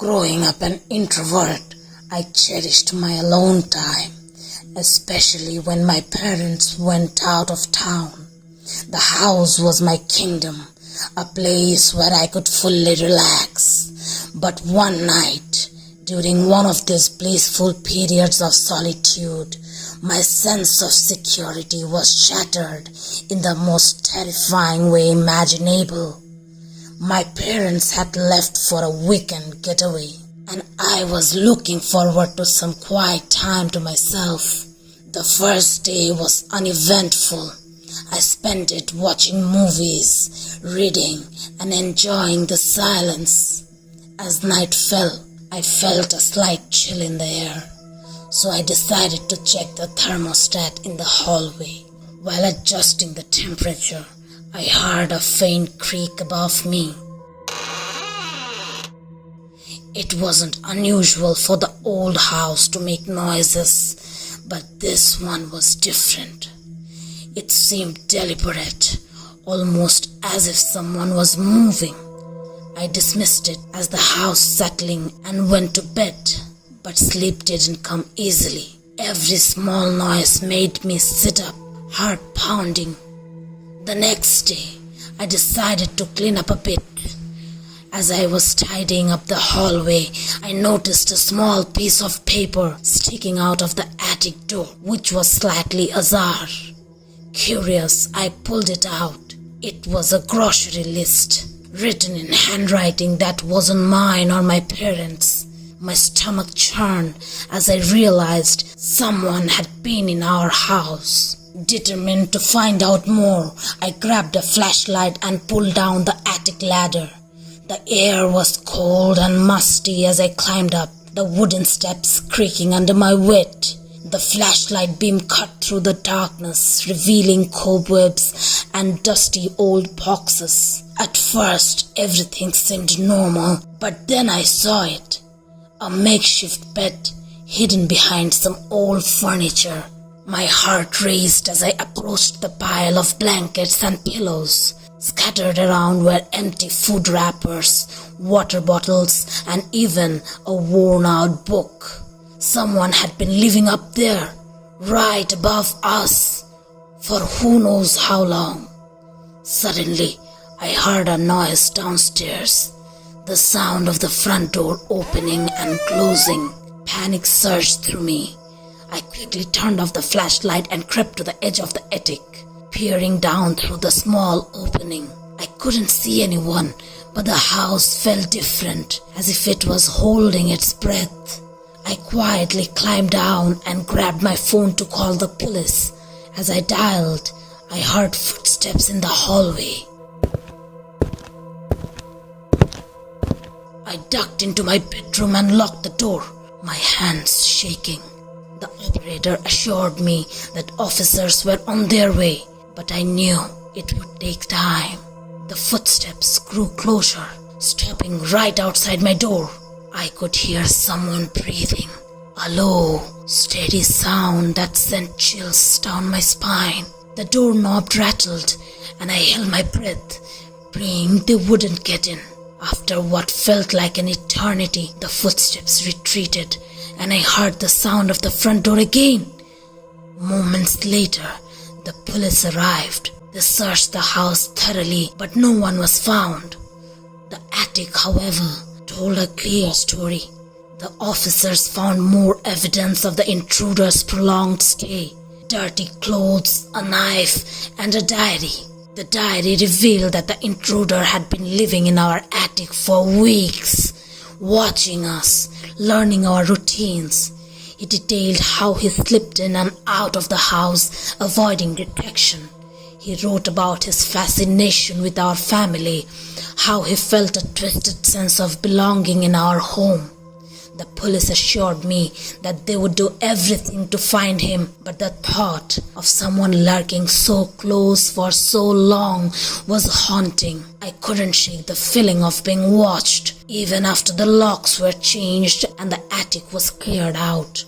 Growing up an introvert, I cherished my alone time, especially when my parents went out of town. The house was my kingdom, a place where I could fully relax. But one night, during one of these blissful periods of solitude, my sense of security was shattered in the most terrifying way imaginable. My parents had left for a weekend getaway, and I was looking forward to some quiet time to myself. The first day was uneventful. I spent it watching movies, reading, and enjoying the silence. As night fell, I felt a slight chill in the air, so I decided to check the thermostat in the hallway. While adjusting the temperature, I heard a faint creak above me. It wasn't unusual for the old house to make noises, but this one was different. It seemed deliberate, almost as if someone was moving. I dismissed it as the house settling and went to bed, but sleep didn't come easily. Every small noise made me sit up, heart pounding. The next day, I decided to clean up a bit. As I was tidying up the hallway, I noticed a small piece of paper sticking out of the attic door, which was slightly ajar. Curious, I pulled it out. It was a grocery list, written in handwriting that wasn't mine or my parents'. My stomach churned as I realized someone had been in our house. Determined to find out more, I grabbed a flashlight and pulled down the attic ladder. The air was cold and musty as I climbed up, the wooden steps creaking under my weight. The flashlight beam cut through the darkness, revealing cobwebs and dusty old boxes. At first, everything seemed normal, but then I saw it. A makeshift bed hidden behind some old furniture. My heart raced as I approached the pile of blankets and pillows. Scattered around were empty food wrappers, water bottles, and even a worn-out book. Someone had been living up there, right above us, for who knows how long. Suddenly, I heard a noise downstairs, the sound of the front door opening and closing. Panic surged through me. I quickly turned off the flashlight and crept to the edge of the attic, peering down through the small opening. I couldn't see anyone, but the house felt different, as if it was holding its breath. I quietly climbed down and grabbed my phone to call the police. As I dialed, I heard footsteps in the hallway. I ducked into my bedroom and locked the door, my hands shaking. The operator assured me that officers were on their way, but I knew it would take time. The footsteps grew closer, stopping right outside my door. I could hear someone breathing, a low, steady sound that sent chills down my spine. The doorknob rattled, and I held my breath, praying they wouldn't get in. After what felt like an eternity, the footsteps retreated, and I heard the sound of the front door again. Moments later, the police arrived. They searched the house thoroughly, but no one was found. The attic, however, told a clear story. The officers found more evidence of the intruder's prolonged stay. Dirty clothes, a knife, and a diary. The diary revealed that the intruder had been living in our attic for weeks, watching us, learning our routines. He detailed how he slipped in and out of the house, avoiding detection. He wrote about his fascination with our family, how he felt a twisted sense of belonging in our home. The police assured me that they would do everything to find him, but the thought of someone lurking so close for so long was haunting. I couldn't shake the feeling of being watched, even after the locks were changed and the attic was cleared out.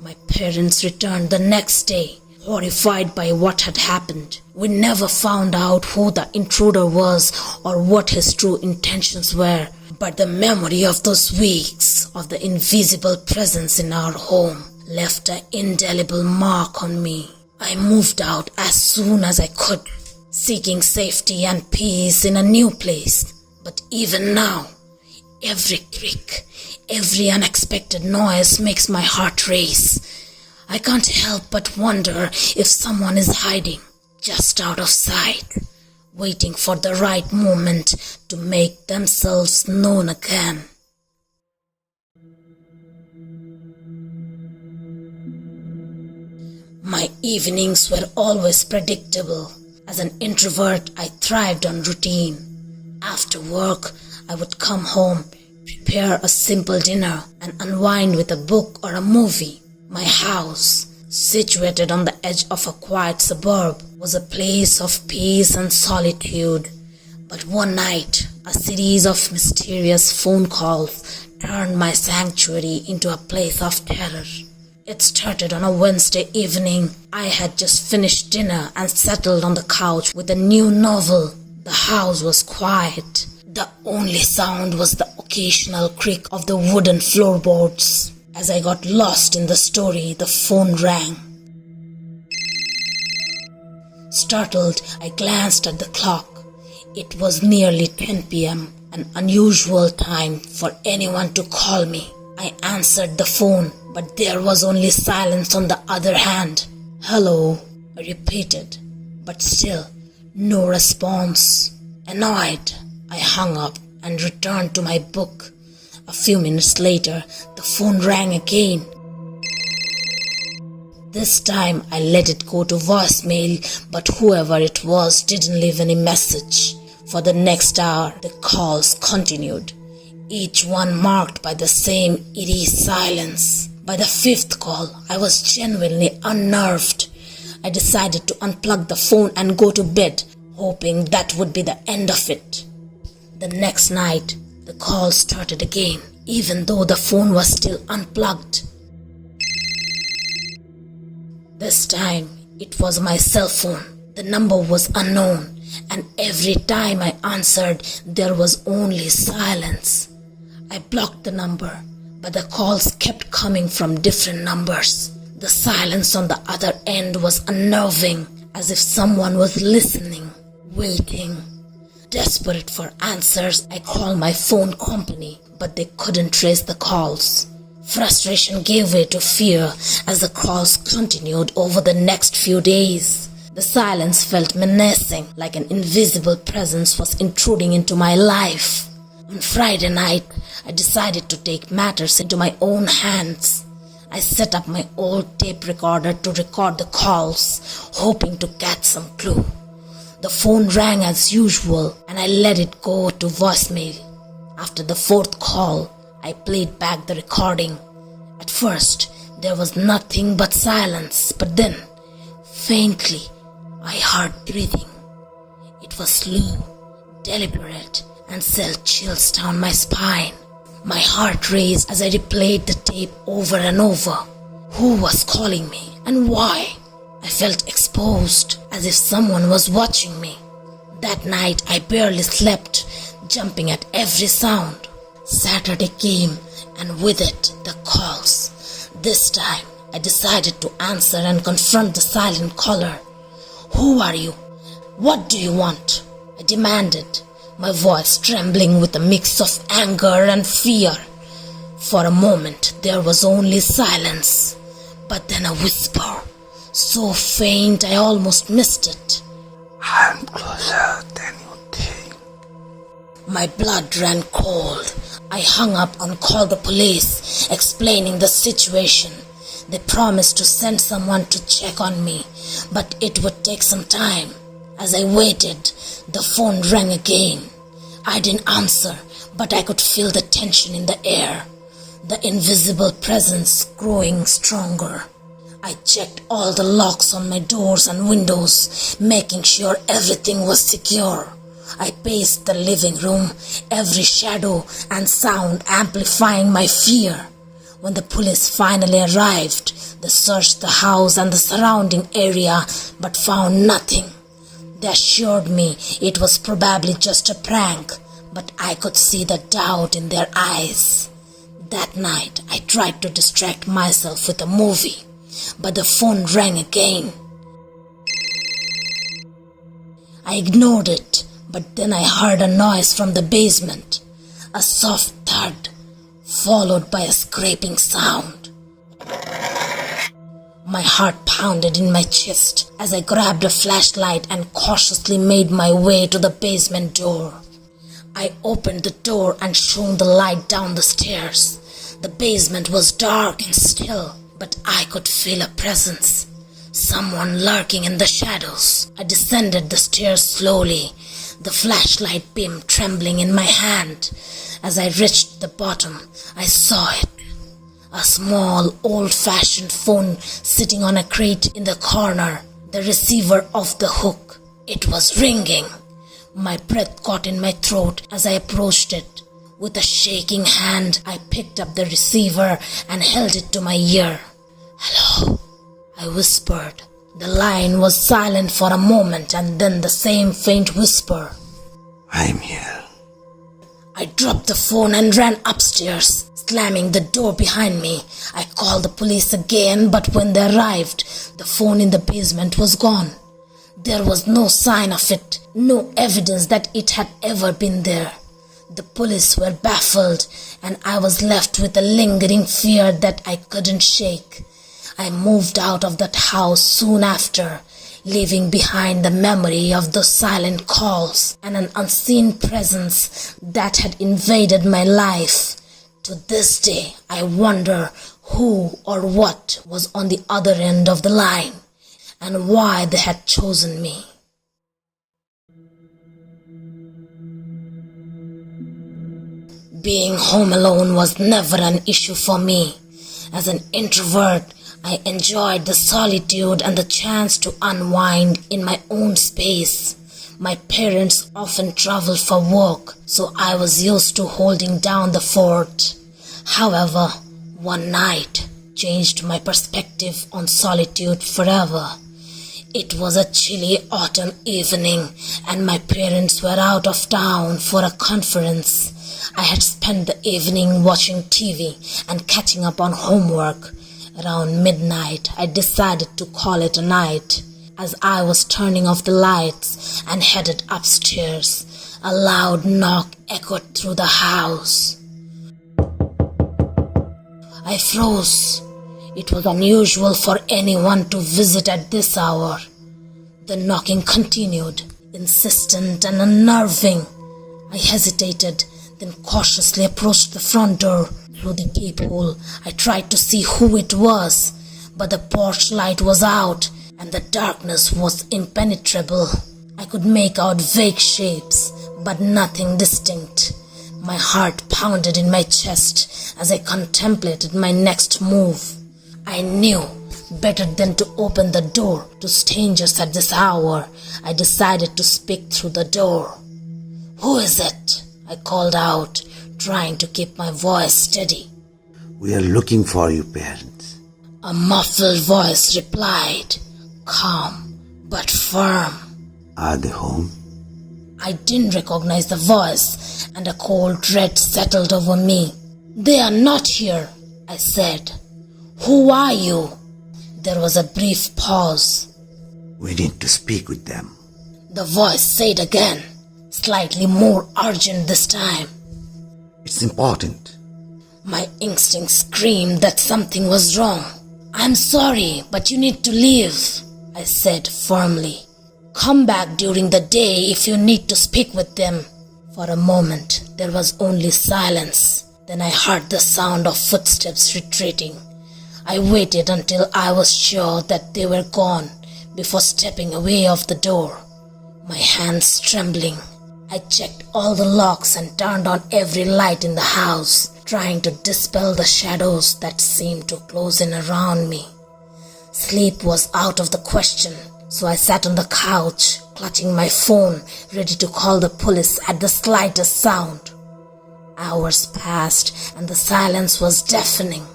My parents returned the next day, horrified by what had happened. We never found out who the intruder was or what his true intentions were, but the memory of those weeks of the invisible presence in our home left an indelible mark on me. I moved out as soon as I could, seeking safety and peace in a new place. But even now, every creak, every unexpected noise makes my heart race. I can't help but wonder if someone is hiding just out of sight, waiting for the right moment to make themselves known again. My evenings were always predictable. As an introvert, I thrived on routine. After work, I would come home, prepare a simple dinner, and unwind with a book or a movie. My house, situated on the edge of a quiet suburb, was a place of peace and solitude. But one night, a series of mysterious phone calls turned my sanctuary into a place of terror. It started on a Wednesday evening. I had just finished dinner and settled on the couch with a new novel. The house was quiet. The only sound was the occasional creak of the wooden floorboards. As I got lost in the story, the phone rang. Startled, I glanced at the clock. It was nearly 10 p.m., an unusual time for anyone to call me. I answered the phone, but there was only silence on the other hand. "Hello," I repeated, but still no response. Annoyed, I hung up and returned to my book. A few minutes later, the phone rang again. This time I let it go to voicemail, but whoever it was didn't leave any message. For the next hour, the calls continued, each one marked by the same eerie silence. By the fifth call, I was genuinely unnerved. I decided to unplug the phone and go to bed, hoping that would be the end of it. The next night, the call started again, even though the phone was still unplugged. This time, it was my cell phone. The number was unknown, and every time I answered, there was only silence. I blocked the number, but the calls kept coming from different numbers. The silence on the other end was unnerving, as if someone was listening, waiting. Desperate for answers, I called my phone company, but they couldn't trace the calls. Frustration gave way to fear as the calls continued over the next few days. The silence felt menacing, like an invisible presence was intruding into my life. On Friday night, I decided to take matters into my own hands. I set up my old tape recorder to record the calls, hoping to catch some clue. The phone rang as usual, and I let it go to voicemail. After the fourth call, I played back the recording. At first, there was nothing but silence, but then, faintly, I heard breathing. It was slow, deliberate, and sent chills down my spine. My heart raced as I replayed the tape over and over. Who was calling me, and why? I felt exposed, as if someone was watching me. That night, I barely slept, jumping at every sound. Saturday came, and with it, the calls. This time, I decided to answer and confront the silent caller. "Who are you? What do you want?" I demanded, my voice trembling with a mix of anger and fear. For a moment, there was only silence, but then a whisper, so faint I almost missed it. "I'm closer than you think." My blood ran cold. I hung up and called the police, explaining the situation. They promised to send someone to check on me, but it would take some time. As I waited, the phone rang again. I didn't answer, but I could feel the tension in the air, the invisible presence growing stronger. I checked all the locks on my doors and windows, making sure everything was secure. I paced the living room, every shadow and sound amplifying my fear. When the police finally arrived, They searched the house and the surrounding area but found nothing. They assured me it was probably just a prank, but I could see the doubt in their eyes. That night, I tried to distract myself with a movie, but the phone rang again. I ignored it, but then I heard a noise from the basement, a soft thud, followed by a scraping sound. My heart pounded in my chest as I grabbed a flashlight and cautiously made my way to the basement door. I opened the door and shone the light down the stairs. The basement was dark and still, but I could feel a presence. Someone lurking in the shadows. I descended the stairs slowly, the flashlight beam trembling in my hand. As I reached the bottom, I saw it. A small, old-fashioned phone sitting on a crate in the corner, the receiver off the hook. It was ringing. My breath caught in my throat as I approached it. With a shaking hand, I picked up the receiver and held it to my ear. "Hello," I whispered. The line was silent for a moment and then the same faint whisper. I'm here. I dropped the phone and ran upstairs, slamming the door behind me. I called the police again, but when they arrived, the phone in the basement was gone. There was no sign of it, no evidence that it had ever been there. The police were baffled, and I was left with a lingering fear that I couldn't shake. I moved out of that house soon after, leaving behind the memory of those silent calls and an unseen presence that had invaded my life. To this day, I wonder who or what was on the other end of the line and why they had chosen me. Being home alone was never an issue for me. As an introvert, I enjoyed the solitude and the chance to unwind in my own space. My parents often traveled for work, so I was used to holding down the fort. However, one night changed my perspective on solitude forever. It was a chilly autumn evening, and my parents were out of town for a conference. I had spent the evening watching TV and catching up on homework. Around midnight, I decided to call it a night. As I was turning off the lights and headed upstairs, a loud knock echoed through the house. I froze. It was unusual for anyone to visit at this hour. The knocking continued, insistent and unnerving. I hesitated, then cautiously approached the front door. Through the peephole, I tried to see who it was, but the porch light was out and the darkness was impenetrable. I could make out vague shapes, but nothing distinct. My heart pounded in my chest as I contemplated my next move. I knew better than to open the door to strangers at this hour. I decided to speak through the door. "Who is it?" I called out, trying to keep my voice steady. We are looking for you, parents. A muffled voice replied, calm but firm. Are they home? I didn't recognize the voice, and a cold dread settled over me. "They are not here," I said. "Who are you?" There was a brief pause. We need to speak with them. The voice said again, slightly more urgent this time. It's important. My instinct screamed that something was wrong. "I'm sorry, but you need to leave," I said firmly. "Come back during the day if you need to speak with them." For a moment, there was only silence. Then I heard the sound of footsteps retreating. I waited until I was sure that they were gone before stepping away off the door, my hands trembling. I checked all the locks and turned on every light in the house, trying to dispel the shadows that seemed to close in around me. Sleep was out of the question, so I sat on the couch, clutching my phone, ready to call the police at the slightest sound. Hours passed and the silence was deafening.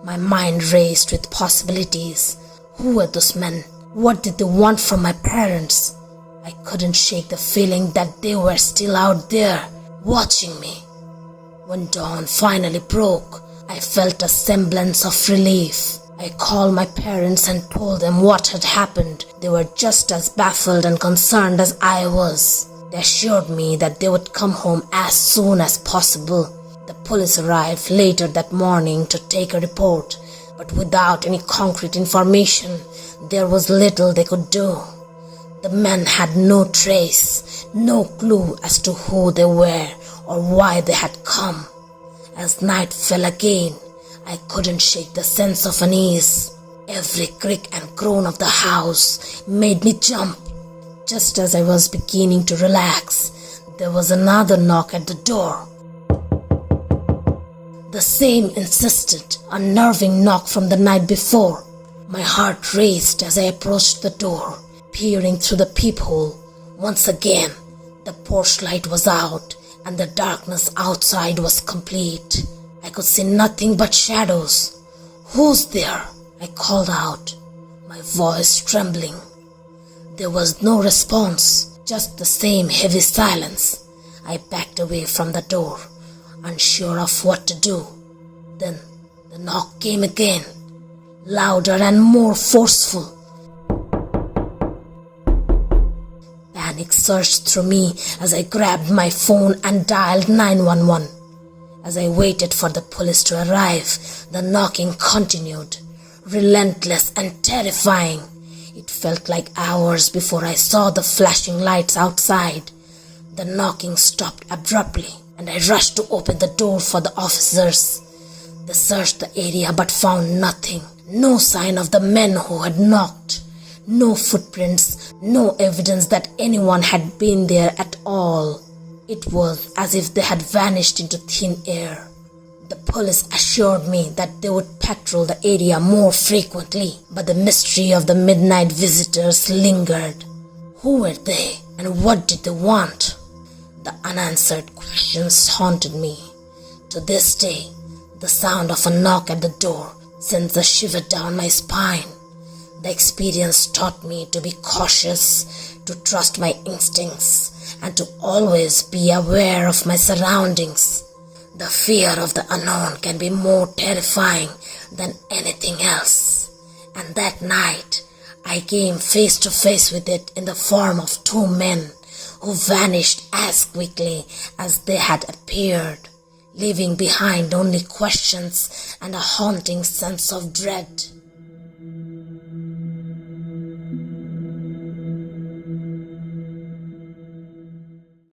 My mind raced with possibilities. Who were those men? What did they want from my parents? I couldn't shake the feeling that they were still out there, watching me. When dawn finally broke, I felt a semblance of relief. I called my parents and told them what had happened. They were just as baffled and concerned as I was. They assured me that they would come home as soon as possible. The police arrived later that morning to take a report, but without any concrete information, there was little they could do. The men had no trace, no clue as to who they were or why they had come. As night fell again, I couldn't shake the sense of unease. Every creak and groan of the house made me jump. Just as I was beginning to relax, there was another knock at the door. The same insistent, unnerving knock from the night before. My heart raced as I approached the door, peering through the peephole. Once again, the porch light was out and the darkness outside was complete. I could see nothing but shadows. "Who's there?" I called out, my voice trembling. There was no response, just the same heavy silence. I backed away from the door, unsure of what to do. Then the knock came again, louder and more forceful. Panic surged through me as I grabbed my phone and dialed 911. As I waited for the police to arrive, the knocking continued, relentless and terrifying. It felt like hours before I saw the flashing lights outside. The knocking stopped abruptly, and I rushed to open the door for the officers. They searched the area but found nothing. No sign of the men who had knocked. No footprints, no evidence that anyone had been there at all. It was as if they had vanished into thin air. The police assured me that they would patrol the area more frequently, but the mystery of the midnight visitors lingered. Who were they, and what did they want? The unanswered questions haunted me. To this day, the sound of a knock at the door sends a shiver down my spine. The experience taught me to be cautious, to trust my instincts, and to always be aware of my surroundings. The fear of the unknown can be more terrifying than anything else. And that night, I came face to face with it in the form of two men who vanished as quickly as they had appeared, leaving behind only questions and a haunting sense of dread.